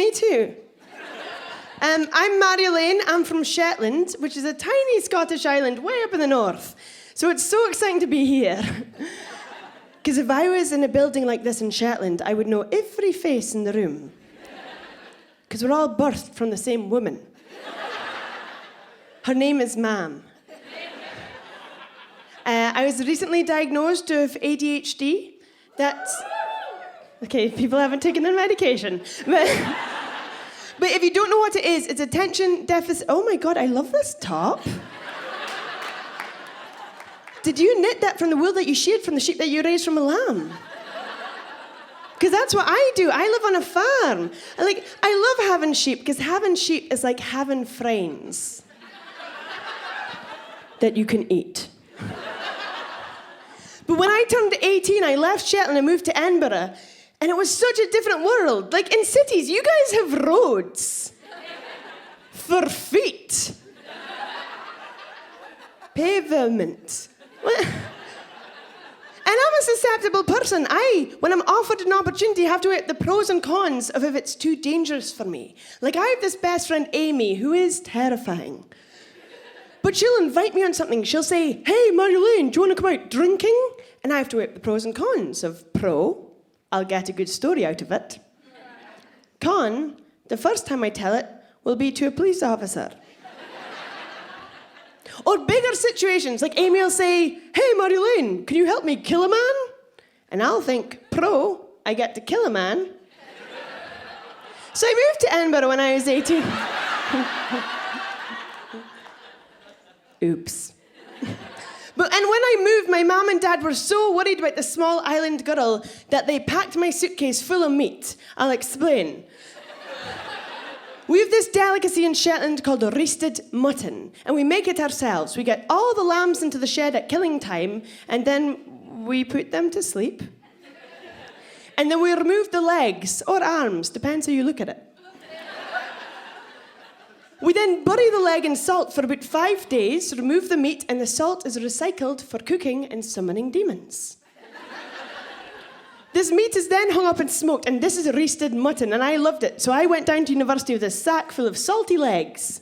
me too. I'm Marjolein. I'm from Shetland, which is a tiny Scottish island way up in the north. So it's so exciting to be here. Because if I was in a building like this in Shetland, I would know every face in the room. Because we're all birthed from the same woman. Her name is Mam. I was recently diagnosed with ADHD. That's... Okay, people haven't taken their medication. But if you don't know what it is, it's attention deficit... Oh my God, I love this top. Did you knit that from the wool that you sheared from the sheep that you raised from a lamb? Because that's what I do. I live on a farm. I love having sheep, because having sheep is like having friends that you can eat. But when I turned 18, I left Shetland and moved to Edinburgh, and it was such a different world. Like, in cities, you guys have roads for feet. Pavement. And I'm a susceptible person. When I'm offered an opportunity, I have to weigh the pros and cons of if it's too dangerous for me. Like, I have this best friend, Amy, who is terrifying. But she'll invite me on something. She'll say, "Hey, Marjolein, do you want to come out drinking?" And I have to weigh the pros and cons of pro, I'll get a good story out of it. Con, the first time I tell it, will be to a police officer. Or bigger situations, like Amy will say, "Hey, Marjolein, can you help me kill a man?" And I'll think, pro, I get to kill a man. So I moved to Edinburgh when I was 18. Oops. And when I moved, my mum and dad were so worried about the small island girl that they packed my suitcase full of meat. I'll explain. We have this delicacy in Shetland called roasted mutton, and we make it ourselves. We get all the lambs into the shed at killing time, and then we put them to sleep. And then we remove the legs, or arms, depends how you look at it. We then bury the leg in salt for about 5 days, remove the meat, and the salt is recycled for cooking and summoning demons. This meat is then hung up and smoked, and this is roasted mutton, and I loved it. So I went down to university with a sack full of salty legs.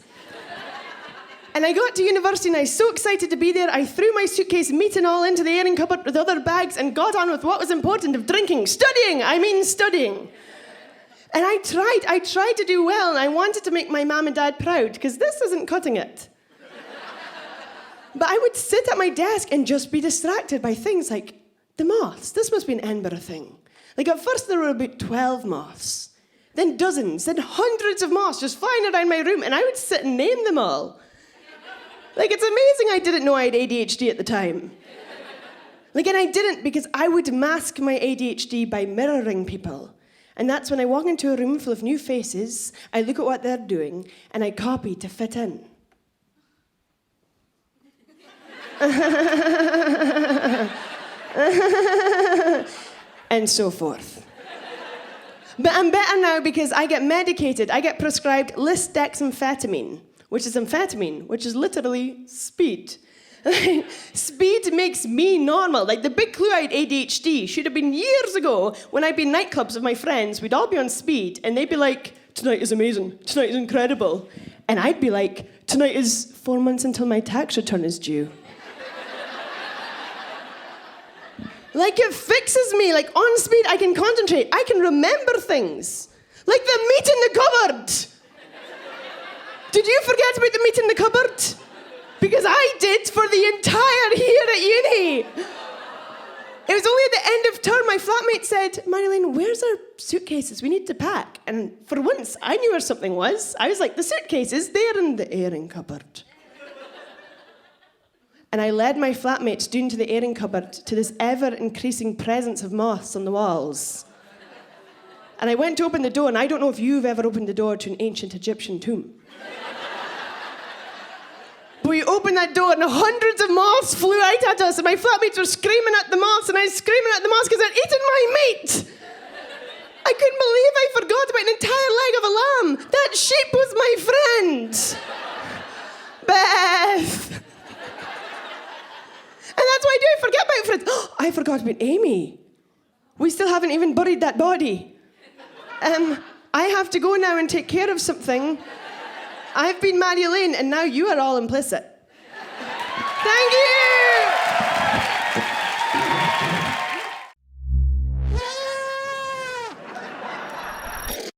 And I got to university, and I was so excited to be there, I threw my suitcase, meat and all, into the airing cupboard with other bags and got on with what was important of drinking. Studying! And I tried to do well, and I wanted to make my mum and dad proud, because this isn't cutting it. But I would sit at my desk and just be distracted by things like the moths. This must be an Edinburgh thing. Like, at first there were about 12 moths, then dozens, then hundreds of moths just flying around my room, and I would sit and name them all. Like, it's amazing I didn't know I had ADHD at the time. And I didn't, because I would mask my ADHD by mirroring people. And that's when I walk into a room full of new faces, I look at what they're doing, and I copy to fit in. And so forth. But I'm better now because I get medicated. I get prescribed lisdexamfetamine, which is literally speed. Speed makes me normal. Like, the big clue I had ADHD should have been years ago when I'd be in nightclubs with my friends. We'd all be on speed, and they'd be like, "Tonight is amazing. Tonight is incredible." And I'd be like, "Tonight is 4 months until my tax return is due." Like, it fixes me. Like, on speed, I can concentrate. I can remember things. Like the meat in the cupboard. Did you forget about the meat in the cupboard? Because I did for the entire year at uni. It was only at the end of term my flatmate said, "Marjolein, where's our suitcases? We need to pack." And for once, I knew where something was. I was like, "The suitcases, they're in the airing cupboard." And I led my flatmates down to the airing cupboard to this ever-increasing presence of moths on the walls. And I went to open the door, and I don't know if you've ever opened the door to an ancient Egyptian tomb. We opened that door and hundreds of moths flew out at us, and my flatmates were screaming at the moths, and I was screaming at the moths because they're eating my meat. I couldn't believe I forgot about an entire leg of a lamb. That sheep was my friend. Beth. And that's why I do forget about friends. Oh, I forgot about Amy. We still haven't even buried that body. I have to go now and take care of something. I've been Marjolein, and now you are all implicit. Thank you.